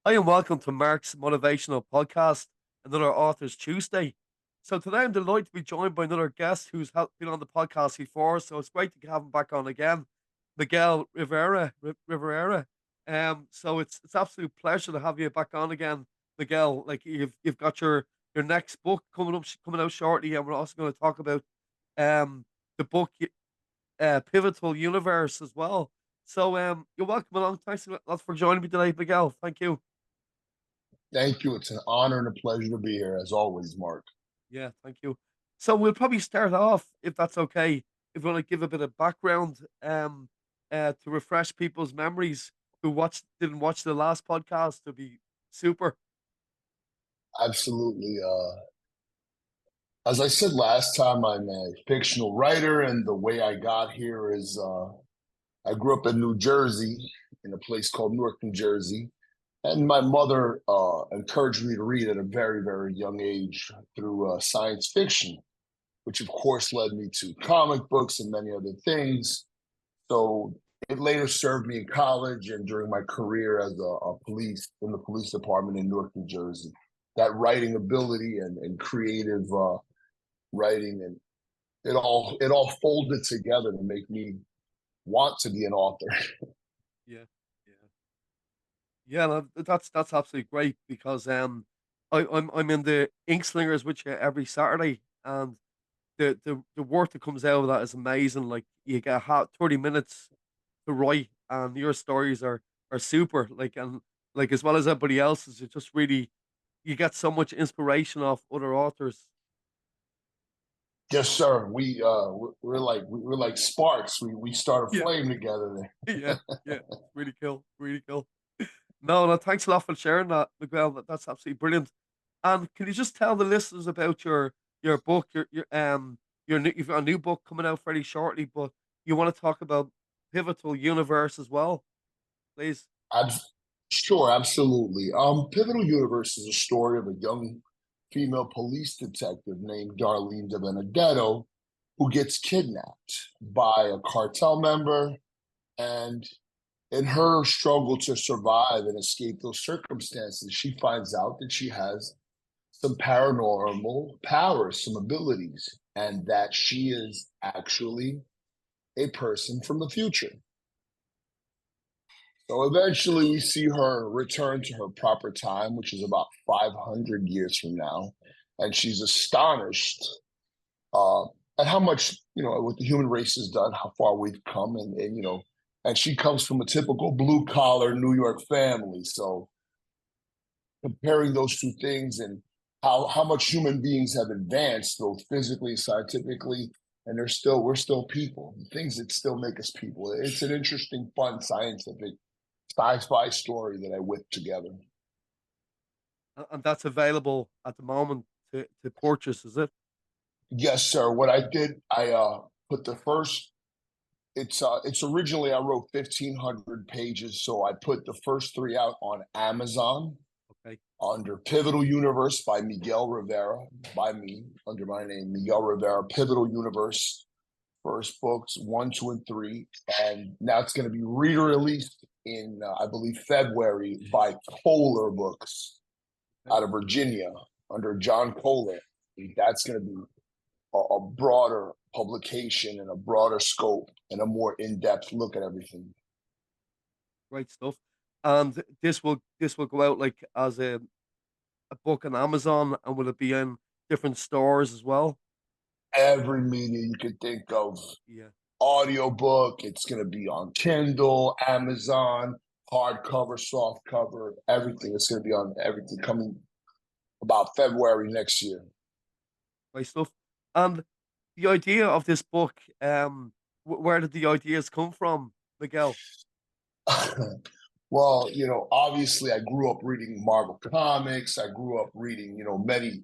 Hi and welcome to Mark's Motivational Podcast, another Authors Tuesday. So today I'm delighted to be joined by another guest who's been on the podcast before, so it's great to have him back on again, Miguel Rivera. So it's absolute pleasure to have you back on again, Miguel. Like you've got your next book coming out shortly, and we're also going to talk about um the book Pivotal Universe as well. So you're welcome along. Thanks a lot for joining me today, Miguel. Thank you. Thank you. It's an honor and a pleasure to be here, as always, Mark. Yeah, thank you. So we'll probably start off, if that's okay, if you want to give a bit of background to refresh people's memories who didn't watch the last podcast, to be super. Absolutely. As I said last time, I'm a fictional writer, and the way I got here is I grew up in New Jersey, in a place called Newark, New Jersey. And my mother encouraged me to read at a very, very young age through science fiction, which of course led me to comic books and many other things. So it later served me in college and during my career as a police in the police department in Newark, New Jersey. That writing ability and creative writing and it all folded together to make me want to be an author. Yeah, yeah, yeah. No, that's absolutely great because I'm in the Ink Slingers with you every Saturday, and the work that comes out of that is amazing. Like you get 30 minutes to write, and your stories are super. Like and like as well as everybody else's, it just really you get so much inspiration off other authors. Yes, sir. We're like sparks. We start a Yeah, flame together yeah, there. yeah. Really cool, really cool. No, no, thanks a lot for sharing that, Miguel. That's absolutely brilliant. And can you just tell the listeners about your book? You've got a new book coming out fairly shortly, but you want to talk about Pivotal Universe as well, please? Ab- sure, absolutely. Pivotal Universe is a story of a young female police detective named Darlene DiBenedetto who gets kidnapped by a cartel member. And in her struggle to survive and escape those circumstances, she finds out that she has some paranormal powers, some abilities, and that she is actually a person from the future. So eventually we see her return to her proper time, which is about 500 years from now. And she's astonished uh, at how much, what the human race has done, how far we've come. And she comes from a typical blue collar New York family. So comparing those two things and how much human beings have advanced, both physically, scientifically, and we're still people, things that still make us people. It's an interesting, fun, scientific sci-fi story that I whipped together. And that's available at the moment to purchase, is it? Yes, sir. What I did, I put the first. It's originally I wrote 1,500 pages, so I put the first three out on Amazon Okay. under Pivotal Universe by Miguel Rivera, by me under my name, Miguel Rivera. Pivotal Universe, first books one, two, and three, and now it's going to be re-released in I believe February by Kohler Books Okay. out of Virginia under John Kohler. That's going to be a broader publication and a broader scope and a more in-depth look at everything. Great stuff. And this will go out like as a book on Amazon, and will it be in different stores as well? Every media you could think of, Yeah. audiobook, it's going to be on Kindle, Amazon, hardcover, soft cover, everything. It's going to be on everything coming about February next year. Great stuff. And the idea of this book, where did the ideas come from, Miguel? Well, obviously I grew up reading Marvel comics. I grew up reading, many,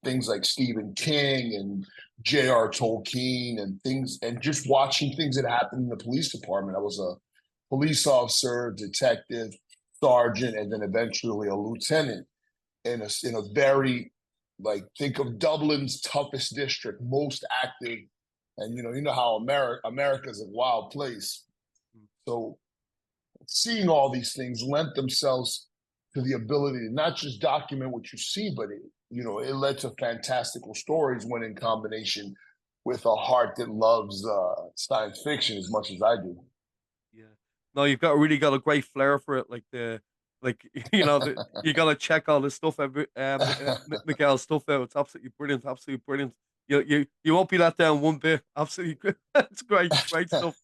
things like Stephen King and J.R. Tolkien and things, and just watching things that happened in the police department. I was a police officer, detective, sergeant, and then eventually a lieutenant in a very, like, think of Dublin's toughest district, most active, and you know how America's a wild place. Mm. So seeing all these things lent themselves to the ability to not just document what you see, but it led to fantastical stories when in combination with a heart that loves science fiction as much as I do. Yeah. No, you've got really got a great flair for it. Like you got to check all this stuff, Miguel's stuff out. It's absolutely brilliant, absolutely brilliant. You won't be let down one bit. Absolutely, it's great, great stuff.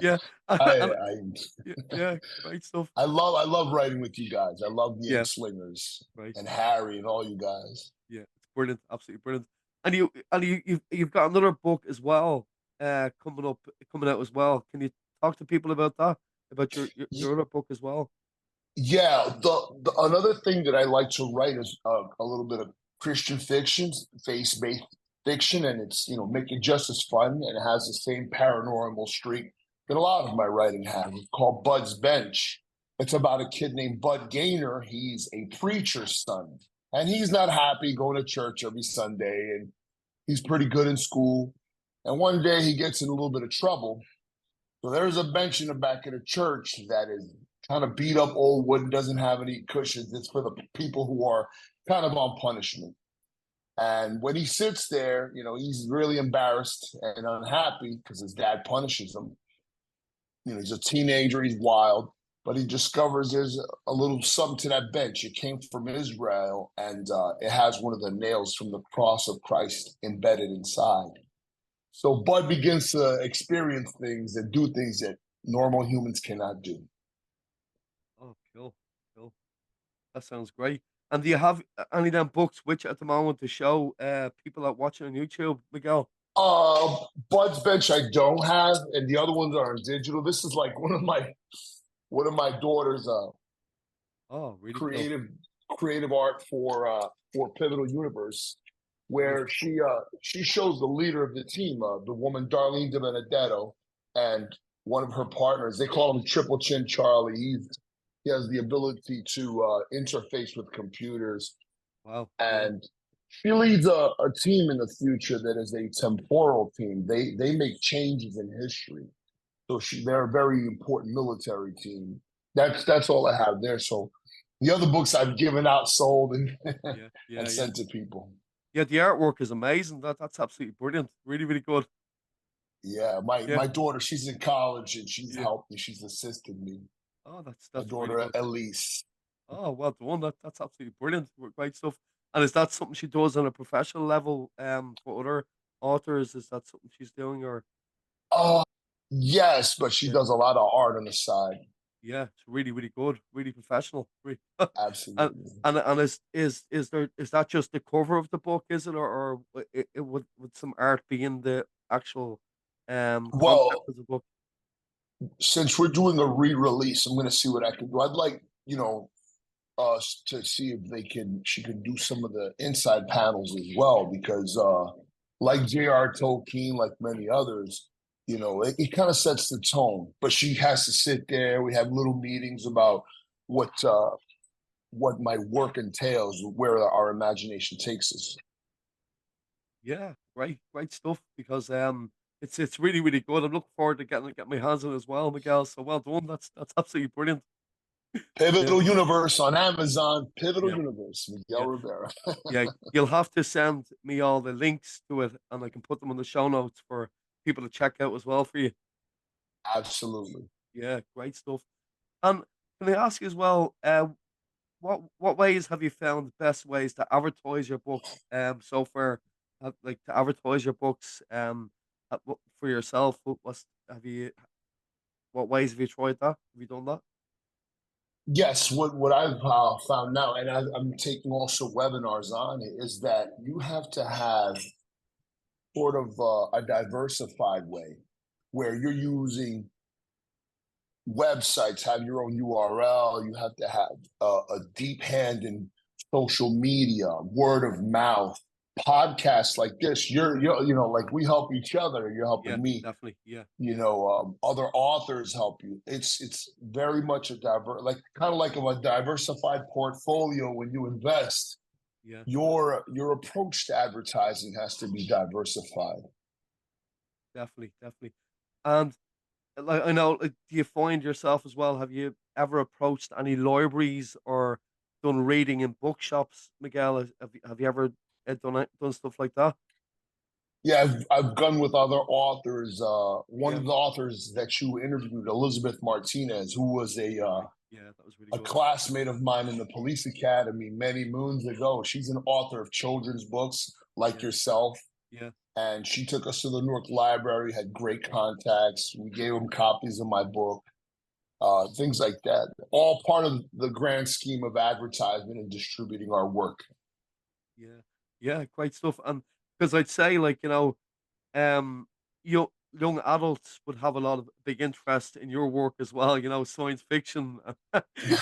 Yeah, I, and, I yeah, great stuff. I love writing with you guys. I love the Ink Yeah, Slingers right. and Harry and all you guys. Yeah, it's brilliant, absolutely brilliant. You've got another book as well, coming out as well. Can you talk to people about that? About your other book as well? Yeah, the another thing that I like to write is a little bit of Christian fiction, faith-based fiction, and it's make it just as fun and it has the same paranormal streak that a lot of my writing has. It's called Bud's Bench. It's about a kid named Bud Gaynor. He's a preacher's son, and he's not happy going to church every Sunday, and he's pretty good in school. And one day he gets in a little bit of trouble, so there's a bench in the back of the church that is kind of beat up old wood and doesn't have any cushions. It's for the people who are kind of on punishment. And when he sits there, he's really embarrassed and unhappy because his dad punishes him. He's a teenager, he's wild, but he discovers there's a little something to that bench. It came from Israel, and it has one of the nails from the cross of Christ embedded inside. So Bud begins to experience things and do things that normal humans cannot do. Oh, cool, cool. That sounds great. And do you have any of them books which at the moment to show people that watching on YouTube, Miguel? Bud's Bench I don't have, and the other ones are digital. This is like one of my daughter's Oh, really cool. creative creative art for Pivotal Universe, Right. where she shows the leader of the team, the woman Darlene DiBenedetto, and one of her partners. They call him Triple Chin Charlie. He has the ability to interface with computers, Wow. Yeah. and she leads a team in the future that is a temporal team. They make changes in history, so they're a very important military team. That's all I have there. So the other books I've given out, sold, and Yeah. and Yeah. Yeah. sent to people. Yeah. The artwork is amazing. That's absolutely brilliant. Really, really good. Yeah, my Yeah. my daughter, she's in college and she's Yeah. helped me. She's assisted me. Oh, My that's really daughter good. Elyse. Oh, well done. That's absolutely brilliant. Great stuff. And is that something she does on a professional level, for other authors? Is that something she's doing, or Oh, yes, but she yeah, does a lot of art on the side. yeah, it's really, really good, really professional. And Absolutely. is that just the cover of the book? Is it, or would some art be in the actual content Well, of the book? since we're doing a re-release, I'm going to see what I can do. I'd like, us to see if she can do some of the inside panels as well, because like J.R. Tolkien, like many others, it kind of sets the tone. But she has to sit there. We have little meetings about what what my work entails, where our imagination takes us. Yeah, great stuff. Because it's really, really good. I'm looking forward to getting my hands on it as well, Miguel. So well done. That's absolutely brilliant. Yeah, Pivotal Universe on Amazon. Pivotal yeah, Universe, Miguel yeah. Rivera. Yeah, you'll have to send me all the links to it, and I can put them on the show notes for people to check out as well for you. Absolutely. Yeah, great stuff. And can I ask you as well, what ways have you found the best ways to advertise your book so far? Like to advertise your books for yourself. What ways have you tried that? Have you done that? Yes, what I've found now, and I'm taking also webinars on it, is that you have to have sort of a diversified way where you're using websites, have your own URL. You have to have a deep hand in social media, word of mouth, podcasts like this. You're like we help each other. You're Yeah, helping me. definitely. Yeah, Other authors help you. It's very much a like kind of like a diversified portfolio. When you invest, yeah, your approach to advertising has to be diversified. definitely, definitely. And like I know, like, do you find yourself as well? Have you ever approached any libraries or done reading in bookshops, Miguel? Have you ever done stuff like that? Yeah, I've gone with other authors. One Yeah. of the authors that you interviewed, Elizabeth Martinez, who was Right. Yeah, that was really a good. classmate of mine in the police academy many moons ago. She's an author of children's books like Yeah. yourself. Yeah. And she took us to the Newark Library, had great contacts. We gave them copies of my book, things like that. All part of the grand scheme of advertisement and distributing our work. Yeah. Yeah, great stuff. And because I'd say, like, um, young adults would have a lot of big interest in your work as well, science fiction,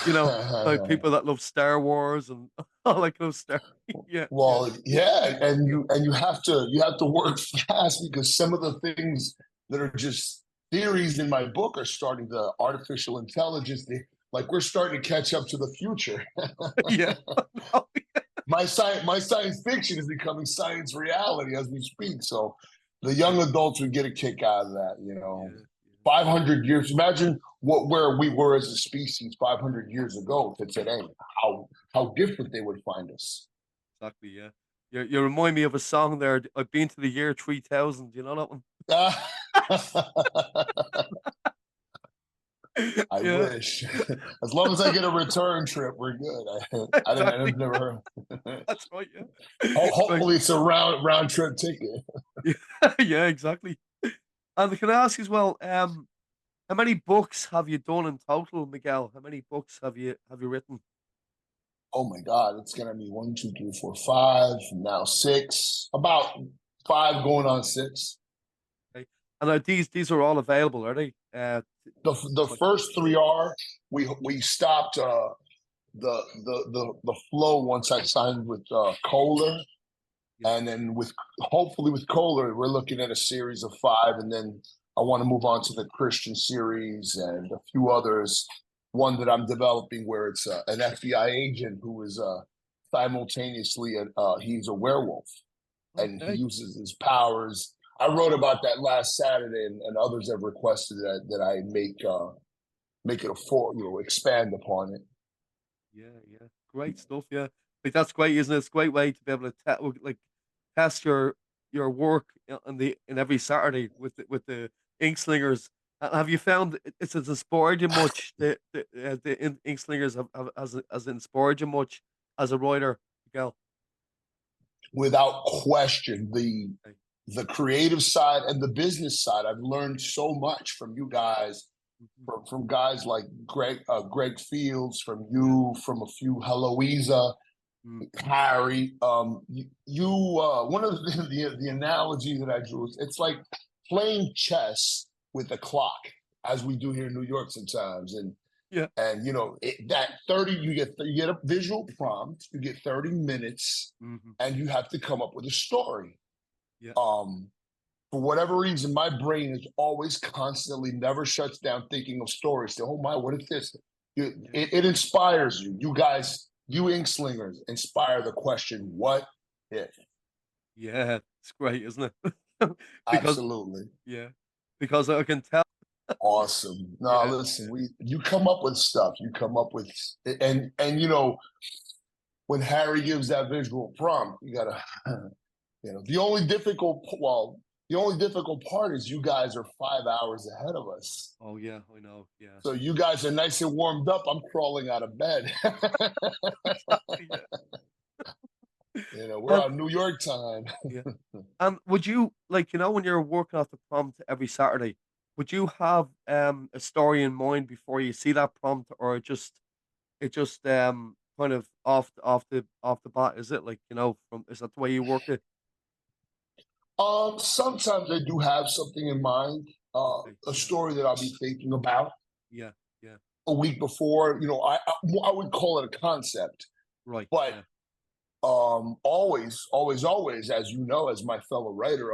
you know, like people that love Star Wars and all that kind of stuff. Yeah, yeah, Well, yeah, and yeah, you have to work fast because some of the things that are just theories in my book are starting to artificial intelligence. Like we're starting to catch up to the future. yeah. No, My science fiction is becoming science reality as we speak. So the young adults would get a kick out of that. yeah, yeah, 500 years. Imagine where we were as a species 500 years ago to today. How different they would find us. exactly, yeah. You remind me of a song there. I've been to the year 3000. You know that one? I Yeah, wish. As long as I get a return trip, we're good. exactly. I've never heard. That's right. Yeah, like, Hopefully, it's a round trip ticket. yeah, yeah, exactly. And can I ask as well? How many books have you done in total, Miguel? How many books have you written? Oh my God, it's gonna be one, two, three, four, five. Now six. About five going on six. Okay. And are these are all available, are they? The Like, first three are we stopped the flow once I signed with Kohler. yeah, And then hopefully with Kohler, we're looking at a series of five, and then I want to move on to the Christian series and a few others. One that I'm developing where it's an FBI agent who is simultaneously he's a werewolf and he okay, uses his powers. I wrote about that last Saturday, and others have requested that I make it a full, expand upon it. yeah, yeah, great stuff. Yeah, like that's great, isn't it? It's a great way to be able to like test your work in every Saturday with the ink slingers. Have you found it's inspired you much? The ink slingers has inspired you much as a writer, Miguel? Without question, the Okay. the creative side and the business side. I've learned so much from you guys, Mhm. from guys like Greg Fields, from Yeah. you, from a few Heloisa, Mm. Harry. One of the analogy that I drew is it's like playing chess with a clock, as we do here in New York sometimes, Yeah. and that 30 you get a visual prompt, you get 30 minutes, Mhm. and you have to come up with a story. Yeah. um for whatever reason, my brain is always constantly never shuts down thinking of stories. Say, oh my, what is this? Yeah. It inspires you. You guys, you ink slingers, inspire the question, what if? Yeah. It's great, isn't it? Because Absolutely. yeah. Because I can tell. Awesome. No, Yeah. listen, you come up with stuff. You come up with and when Harry gives that visual prompt, you gotta the only difficult part is you guys are 5 hours ahead of us. Oh, yeah, I know. Yeah. So you guys are nice and warmed up. I'm crawling out of bed. Exactly, yeah. We're And on New York time. yeah. And would you like, when you're working off the prompt every Saturday, would you have a story in mind before you see that prompt, or it just kind of off the bat, is it like, from is that the way you work it? Sometimes I do have something in mind, Okay, a yeah, story that I'll be thinking about yeah, yeah. a week before. I would call it a concept, Right, but yeah. always, as you know, as my fellow writer,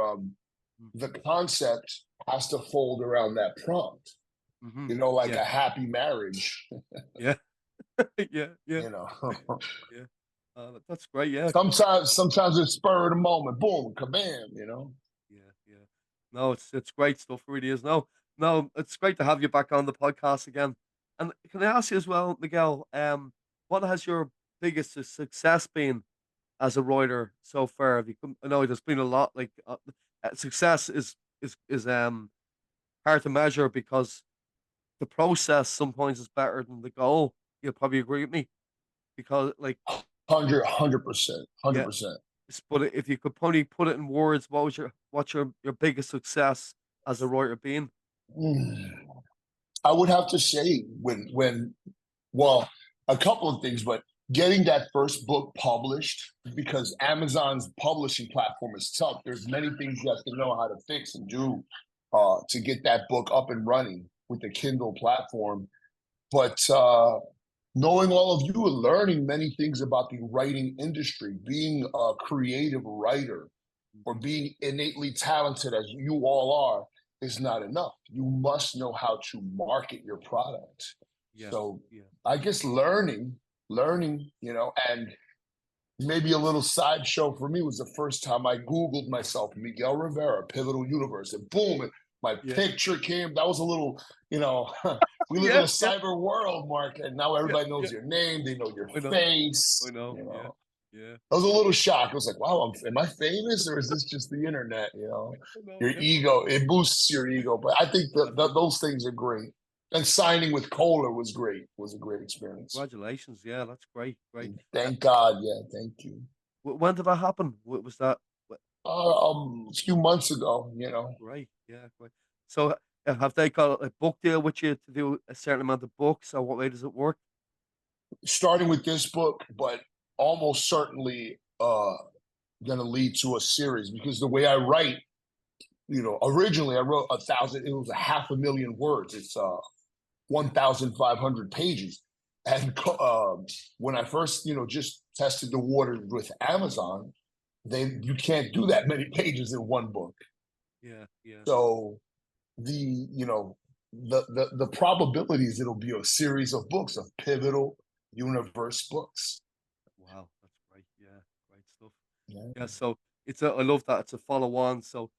the Mhm. concept has to fold around that prompt. Mhm. Like Yeah, a happy marriage. yeah. Yeah, yeah, you know, yeah. That's great, yeah. sometimes it's spur of the moment, boom, kabam. Yeah, yeah. No, it's great stuff, it really is. No, no, it's great to have you back on the podcast again. And can I ask you as well, Miguel, what has your biggest success been as a writer so far? Have you come, I know there's been a lot like success is hard to measure because the process sometimes is better than the goal. You'll probably agree with me because like 100%, hundred yeah, percent. but if you could probably put it in words, what's your biggest success as a writer been? I would have to say when well, a couple of things, but getting that first book published, because Amazon's publishing platform is tough. There's many things you have to know how to fix and do to get that book up and running with the Kindle platform. But knowing all of you and learning many things about the writing industry, being a creative writer or being innately talented as you all are, is not enough. You must know how to market your product. Yes, So yeah, I guess learning, and maybe a little sideshow for me was the first time I Googled myself, Miguel Rivera, Pivotal Universe, and boom, my yeah, picture came. That was a little, we live in yeah, a yeah, cyber world, Mark, and now yeah, everybody yeah. knows your name, they know your I know, I face. know. Yeah, yeah. I was a little shocked. I was like, wow, am I famous or is this just the internet? I know. Your Yeah, ego, it boosts your ego. But I think that definitely. those things are great. And signing with Kohler was great, was a great experience. Congratulations. Yeah, that's great. Great. Uh, Thank God. Yeah, thank you. when did that happen? What was that? A few months ago, Great. Yeah, great. So, have they got a book deal with you to do a certain amount of books, or what way does it work? starting with this book, but almost certainly going to lead to a series because the way I write, originally I wrote 1,000, it was a 500,000 words. It's 1,500 pages. And when I first, just tested the water with Amazon, you can't do that many pages in one book. Yeah, yeah. So the probabilities it'll be a series of books of pivotal universe books. Wow, that's great. Yeah, great stuff. Yeah. Yeah, so I love that it's a follow on. So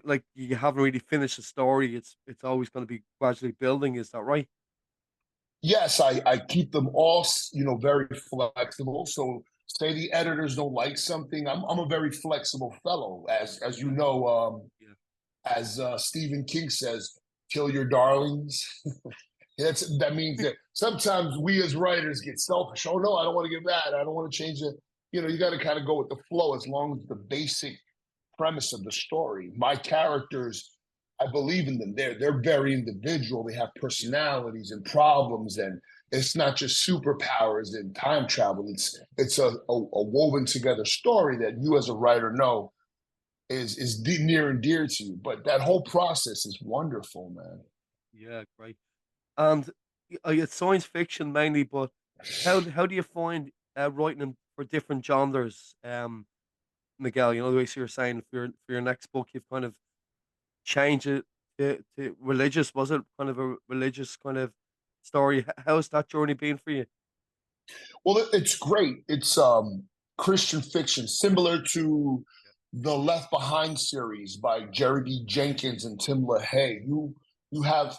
like you haven't really finished the story. It's always going to be gradually building. Is that right? Yes, I keep them all, very flexible. So say the editors don't like something, I'm a very flexible fellow, as you Yeah, know, yeah, as Stephen King says, kill your darlings. That means that sometimes we as writers get selfish. Oh no, I don't want to give that. I don't want to change it. You got to kind of go with the flow as long as the basic premise of the story. My characters, I believe in them. They're very individual. They have yeah, personalities and problems, and it's not just superpowers and time travel. It's a woven together story that you as a writer know is near and dear to you. But that whole process is wonderful, man. yeah. Great. And it's science fiction mainly, but how do you find writing for different genres, Miguel? You know the way you're saying for your next book, you've kind of changed it to religious. Was it kind of a religious kind of story? How's that journey been for you? Well, it's great. It's Christian fiction, similar to the Left Behind series by Jerry D. Jenkins and Tim LaHaye. You have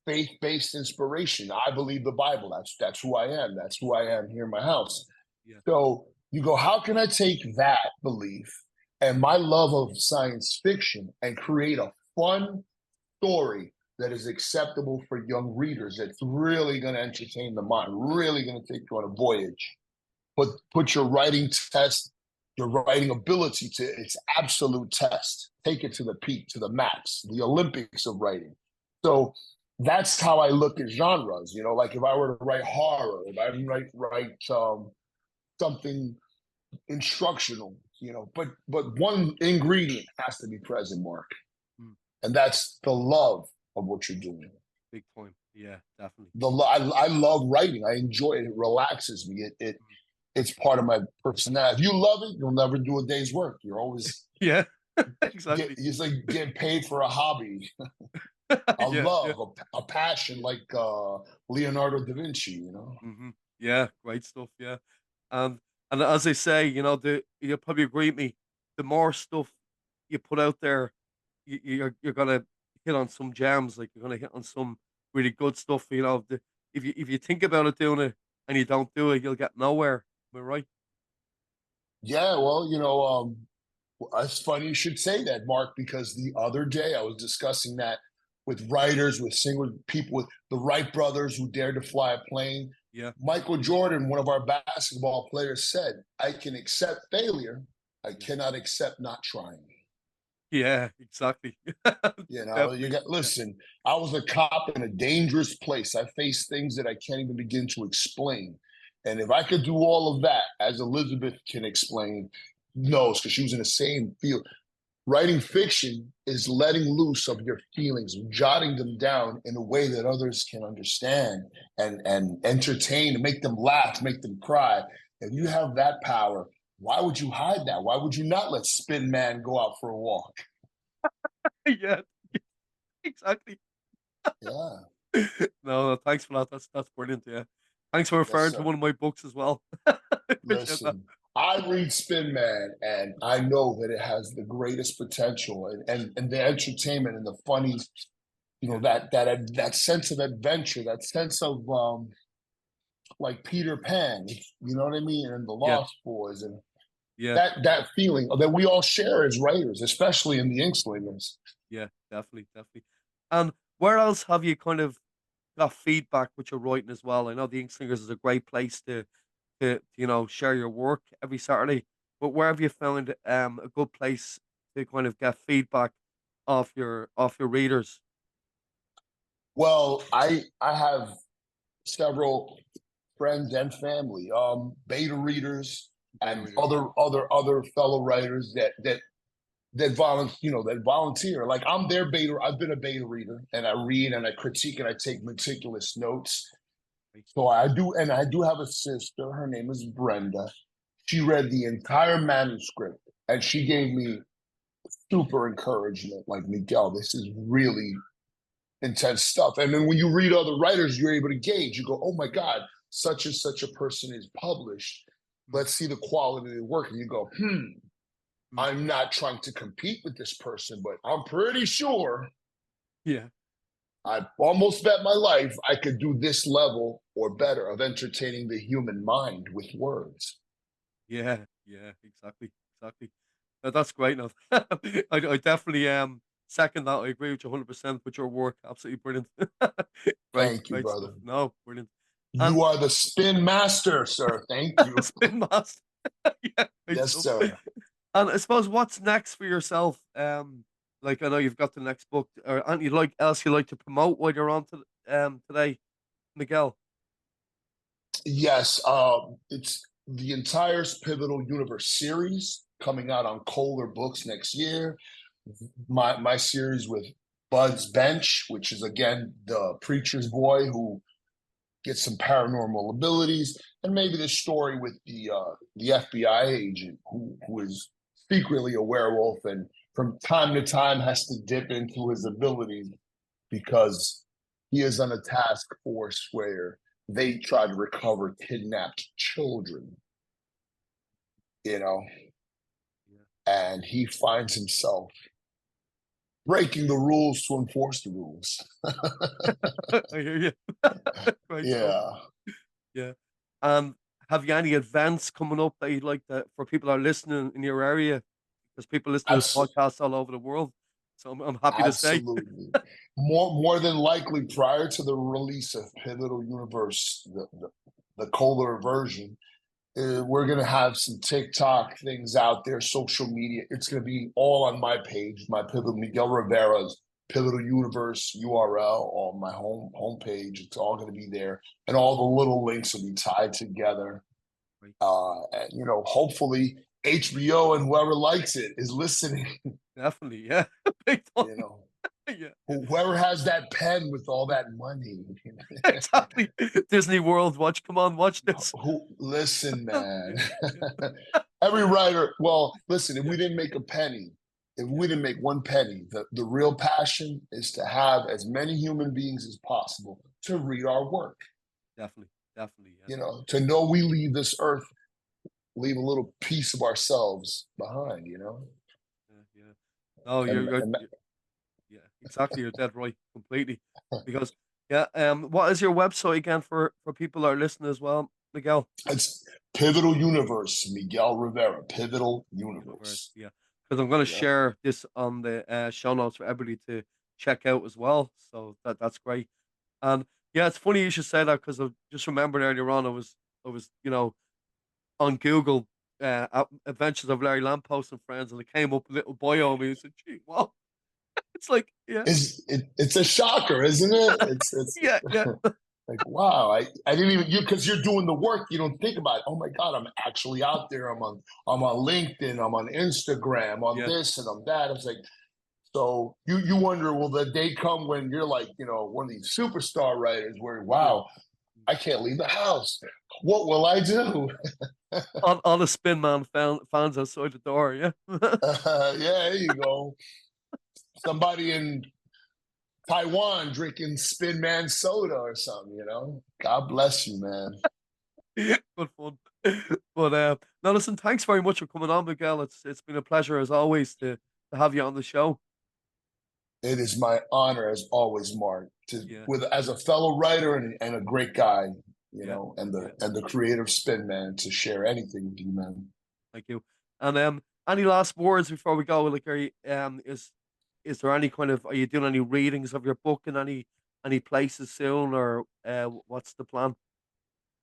faith-based inspiration. I believe the Bible. That's who I am. That's who I am here in my house. Yeah, So you go, how can I take that belief and my love of science fiction and create a fun story that is acceptable for young readers that's really going to entertain the mind, really going to take you on a voyage. Put your writing test, your writing ability to its absolute test. Take it to the peak, to the max, the Olympics of writing. So that's how I look at genres. Like if I were to write horror, if I write something instructional, but one ingredient has to be present, Mark, mm, and that's the love of what you're doing. big time. Yeah, definitely. I love writing. I enjoy it. It relaxes me. Mm. It's part of my personality. If you love it, you'll never do a day's work. You're always Yeah, exactly. it's like getting paid for a hobby, a Yeah, yeah. love, a passion, like Leonardo da Vinci. Yeah, great stuff. Yeah, and as I say, you'll probably agree with me. The more stuff you put out there, you're gonna hit on some gems. Like you're gonna hit on some really good stuff. If you think about it, doing it, and you don't do it, you'll get nowhere. Am I right? Yeah, well, it's funny you should say that, Mark, because the other day I was discussing that with writers, with single people, with the Wright brothers who dared to fly a plane. Yeah. Michael Jordan, one of our basketball players, said, I can accept failure. I Yeah. cannot accept not trying. Yeah, exactly. You Definitely. got, Yeah. listen, I was a cop in a dangerous place. I faced things that I can't even begin to explain. And if I could do all of that, as Elizabeth can explain, knows, because she was in the same field, writing fiction is letting loose of your feelings, jotting them down in a way that others can understand and entertain, and make them laugh, make them cry. If you Yeah. have that power, why would you hide that? Why would you not let Spin Man go out for a walk? Yeah, exactly. Yeah. No, thanks for that. That's brilliant. Yeah. Thanks for Yes, referring to sir. one of my books as well. I appreciate that. Listen, I read Spin Man and I know that it has the greatest potential, and the entertainment and the funny, Yeah. that sense of adventure, that sense of like Peter Pan, you know what I mean, and the Yeah. Lost Boys, and Yeah. that feeling that we all share as writers, especially in the Inkslingers. Yeah. Definitely. Definitely. And where else have you kind of got feedback with your writing as well? I know the Ink Slingers is a great place to share your work every Saturday. But where have you found a good place to kind of get feedback off your readers? Well, I have several friends and family, beta readers Beta and readers. other fellow writers that volunteer. Like I'm their beta. I've been a beta reader, and I read and I critique and I take meticulous notes. Right. So I do have a sister. Her name is Brenda. She read the entire manuscript, and she gave me super encouragement. Like, Miguel, this is really intense stuff. And then when you read other writers, you're able to gauge. You go, oh my God, such and such a person is published. Mm, Let's see the quality of the work. And you go, mm. I'm not trying to compete with this person, but I'm pretty sure Yeah. I almost bet my life I could do this level or better of entertaining the human mind with words. Yeah. Yeah. Exactly. Exactly. No, that's great. No, I definitely second that. I agree with you 100% with your work. Absolutely brilliant. Great, Thank you, great brother. stuff. No, brilliant. And You are the spin master, sir. Thank you. spin master. Yeah, great Yes, stuff. sir. And I suppose what's next for yourself? Like I know you've got the next book, or anything you like to promote while you're on to today, Miguel. Yes, it's the entire Pivotal Universe series coming out on Kohler Books next year. My series with Bud's Bench, which is again the preacher's boy who gets some paranormal abilities, and maybe the story with the FBI agent who is secretly a werewolf and from time to time has to dip into his abilities because he is on a task force where they try to recover kidnapped children, you know, Yeah. and he finds himself breaking the rules to enforce the rules. I hear you. Great stuff. Yeah, Yeah. Um, have you any events coming up that you'd like to for people that are listening in your area? Because people listen to this abs- podcast all over the world, so I'm happy to say. absolutely. More than likely, prior to the release of Pivotal Universe, the Kohler version, we're going to have some TikTok things out there, social media. It's going to be all on my page, my Pivotal Miguel Rivera's Pivotal Universe URL on my homepage. It's all going to be there, and all the little links will be tied together. Right. And hopefully HBO and whoever likes it is listening. Definitely, yeah. Big time. You know, Yeah, yeah. whoever has that pen with all that money. Exactly. Disney World, watch. Come on, watch this. Who listen, man. Yeah, yeah, Every writer, well, listen, if yeah, we didn't make a penny, if yeah. we didn't make one penny, the real passion is to have as many human beings as possible to read our work. Definitely, definitely. Yeah, To know we leave this earth, leave a little piece of ourselves behind. yeah, yeah. No, And, and yeah, exactly. You're dead right, completely. Because yeah, what is your website again for people that are listening as well? Miguel? It's Pivotal Universe, Miguel Rivera, Pivotal Universe, Universe. yeah. Because I'm going to Yeah. share this on the show notes for everybody to check out as well. So that's great. And yeah, it's funny you should say that because I just remembered earlier on I was on Google Adventures of Larry Lamppost and Friends, and it came up a little bio on me. I said, "Gee, what?" It's like, yeah, It's a shocker, isn't it? It's yeah, yeah, like, wow, I didn't even, because you're doing the work, you don't think about it. Oh my God, I'm actually out there. I'm on LinkedIn, I'm on Instagram, on yeah, this and on that. It's like, so you wonder, will the day come when you're like, one of these superstar writers where, yeah. wow, I can't leave the house. What will I do? On a spin man fans outside the door. Yeah, Yeah, there you go. Somebody in Taiwan drinking Spin Man soda or something. God bless you, man. good fun. But now listen, thanks very much for coming on, Miguel. It's been a pleasure as always to have you on the show. It is my honor as always, Mark, to Yeah, with as a fellow writer and a great guy, yeah, and yeah. the creative spin man to share anything with you, man. Thank you. And any last words before we go? Like, is there any kind of, are you doing any readings of your book in any places soon, or what's the plan?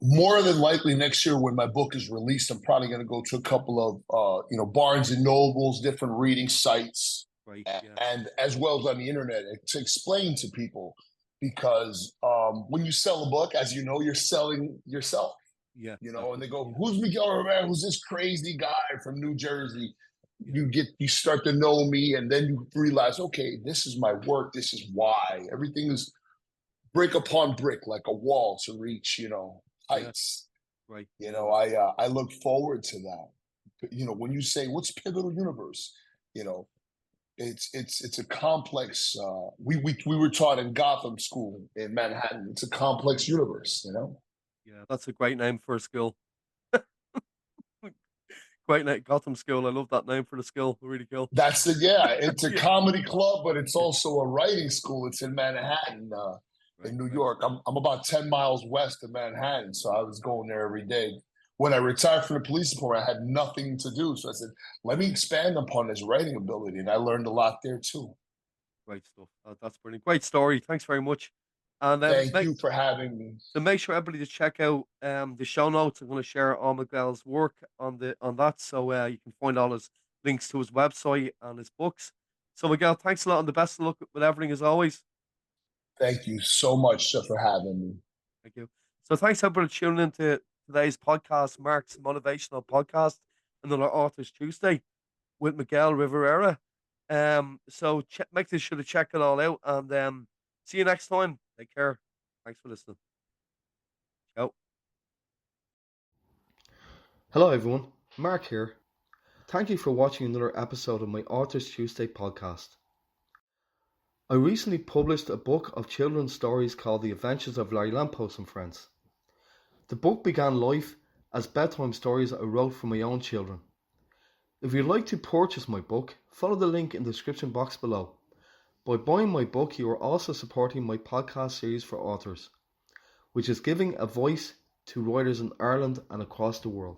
More than likely next year when my book is released, I'm probably going to go to a couple of Barnes and Nobles, different reading sites, Right. Yeah. and as well as on the internet to explain to people, because when you sell a book, as you know, you're selling yourself. Yeah. And Exactly. they go, Yeah. "Who's Miguel Rivera? Who's this crazy guy from New Jersey?" Yeah. You start to know me, and then you realize, okay, this is my work. This is why everything is brick upon brick, like a wall to reach, Yeah. heights. Right. You Yeah. know, Well. I look forward to that. When you say what's Pivotal Universe, you know, it's a complex. We were taught in Gotham School in Manhattan. It's a complex universe. Yeah. That's a great name for a school. Great name, Gotham School. I love that name for the school. Really cool. That's it. Yeah, it's a Yeah. comedy club, but it's Yeah. also a writing school. It's in Manhattan, Right. in New Right. York. I'm about 10 miles west of Manhattan, so I was going there every day. When I retired from the police department, I had nothing to do, so I said, "Let me expand upon this writing ability," and I learned a lot there too. Great stuff. That's brilliant. Great story. Thanks very much. And Thank you for having me. make sure everybody to check out the show notes. I'm going to share all Miguel's work on that, so you can find all his links to his website and his books. So Miguel, thanks a lot, and the best of luck with everything as always. Thank you so much for having me. Thank you. So thanks everybody for tuning into today's podcast, Mark's motivational podcast, another Authors Tuesday with Miguel Rivera. So make sure to check it all out, and see you next time. Take care. Thanks for listening. Ciao. Hello, everyone. Mark here. Thank you for watching another episode of my Authors Tuesday podcast. I recently published a book of children's stories called The Adventures of Larry Lamppost and Friends. The book began life as bedtime stories I wrote for my own children. If you'd like to purchase my book, follow the link in the description box below. By buying my book, you are also supporting my podcast series for authors, which is giving a voice to writers in Ireland and across the world.